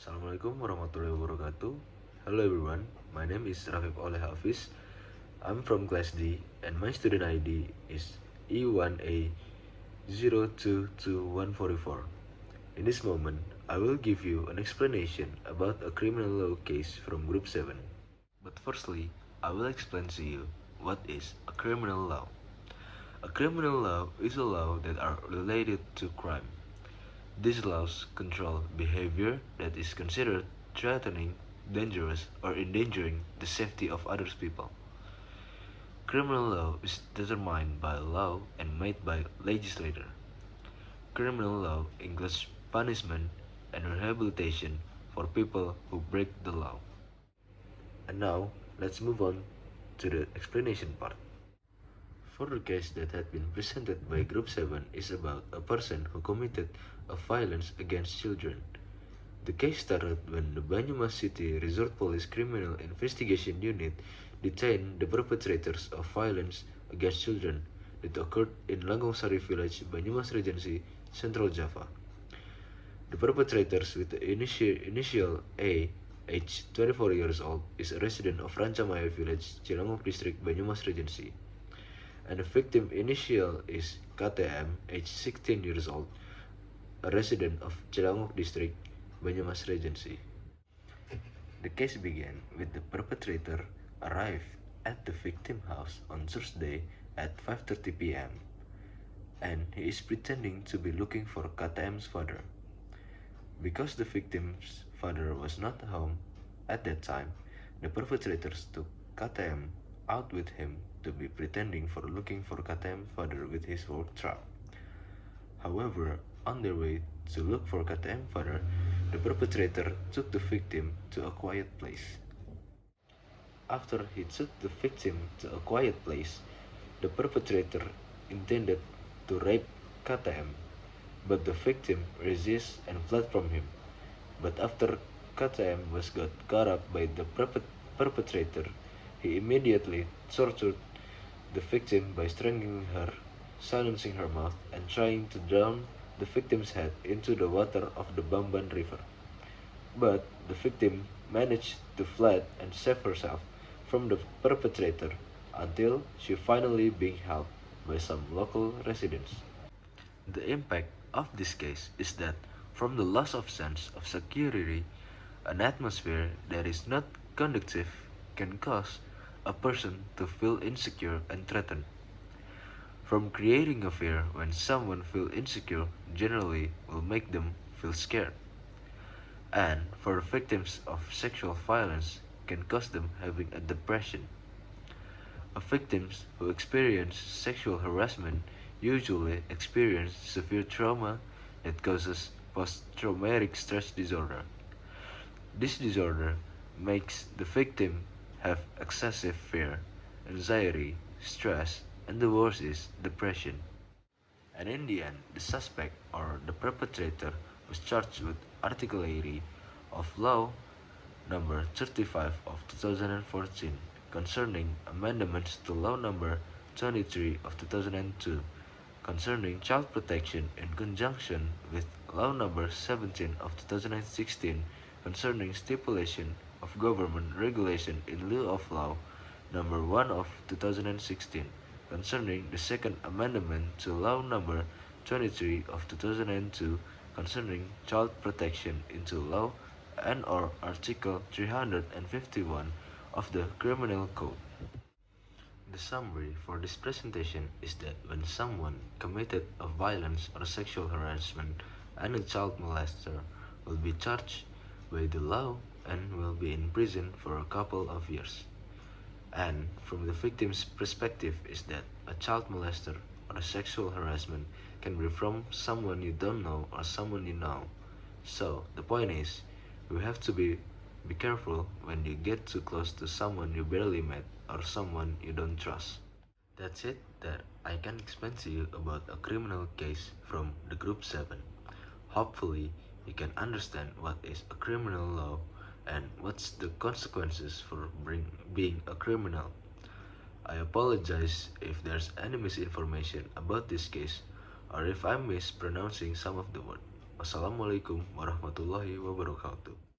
Assalamualaikum warahmatullahi wabarakatuh. Hello everyone, my name is Rafif Aulia Hafiz. I'm from class D and my student ID is E1A022144. In this moment, I will give you an explanation about a criminal law case from Group 7. But firstly, I will explain to you what is a criminal law. A criminal law is a law that are related to crime. These laws control behavior that is considered threatening, dangerous, or endangering the safety of other people. Criminal law is determined by law and made by legislator. Criminal law includes punishment and rehabilitation for people who break the law. And now, let's move on to the explanation part. For the case that had been presented by Group 7 is about a person who committed a violence against children. The case started when the Banyumas City Resort Police Criminal Investigation Unit detained the perpetrators of violence against children that occurred in Langgongsari Village, Banyumas Regency, Central Java. The perpetrators with the initial A, age 24 years old, is a resident of Rancamaya Village, Cilangok District, Banyumas Regency. And the victim initial is KTM, age 16 years old, a resident of Cilangok District, Banyumas Regency. The case began with the perpetrator arrived at the victim house on Thursday at 5:30 p.m. and he is pretending to be looking for KTM's father. Because the victim's father was not home at that time, the perpetrators took KTM out with him to be pretending for looking for KTM's father with his work truck. However, on their way to look for KTM's father, the perpetrator took the victim to a quiet place. After he took the victim to a quiet place, the perpetrator intended to rape KTM, but the victim resisted and fled from him. But after KTM was got caught up by the perpetrator, he immediately tortured the victim by strangling her, silencing her mouth, and trying to drown the victim's head into the water of the Bamban River. But the victim managed to flee and save herself from the perpetrator until she finally being helped by some local residents. The impact of this case is that from the loss of sense of security, an atmosphere that is not conducive can cause a person to feel insecure and threatened. From creating a fear when someone feels insecure generally will make them feel scared. And for victims of sexual violence can cause them having a depression. Victims who experience sexual harassment usually experience severe trauma that causes post-traumatic stress disorder. This disorder makes the victim have excessive fear, anxiety, stress, and the worst is depression. And in the end, the suspect or the perpetrator was charged with Article 80 of Law Number 35 of 2014 concerning amendments to Law Number 23 of 2002 concerning child protection in conjunction with Law Number 17 of 2016 concerning stipulation of government regulation in lieu of Law Number 1 of 2016 concerning the Second Amendment to Law Number 23 of 2002 concerning child protection into law and or Article 351 of the Criminal Code. The summary for this presentation is that when someone committed a violence or sexual harassment and a child molester will be charged by the law and will be in prison for a couple of years. And from the victim's perspective is that a child molester or a sexual harassment can be from someone you don't know or someone you know. So the point is, you have to be careful when you get too close to someone you barely met or someone you don't trust. That's it that I can explain to you about a criminal case from the Group 7. Hopefully, you can understand what is a criminal law and what's the consequences for being a criminal. I apologize if there's any misinformation about this case or if I'm mispronouncing some of the word. Wassalamualaikum warahmatullahi wabarakatuh.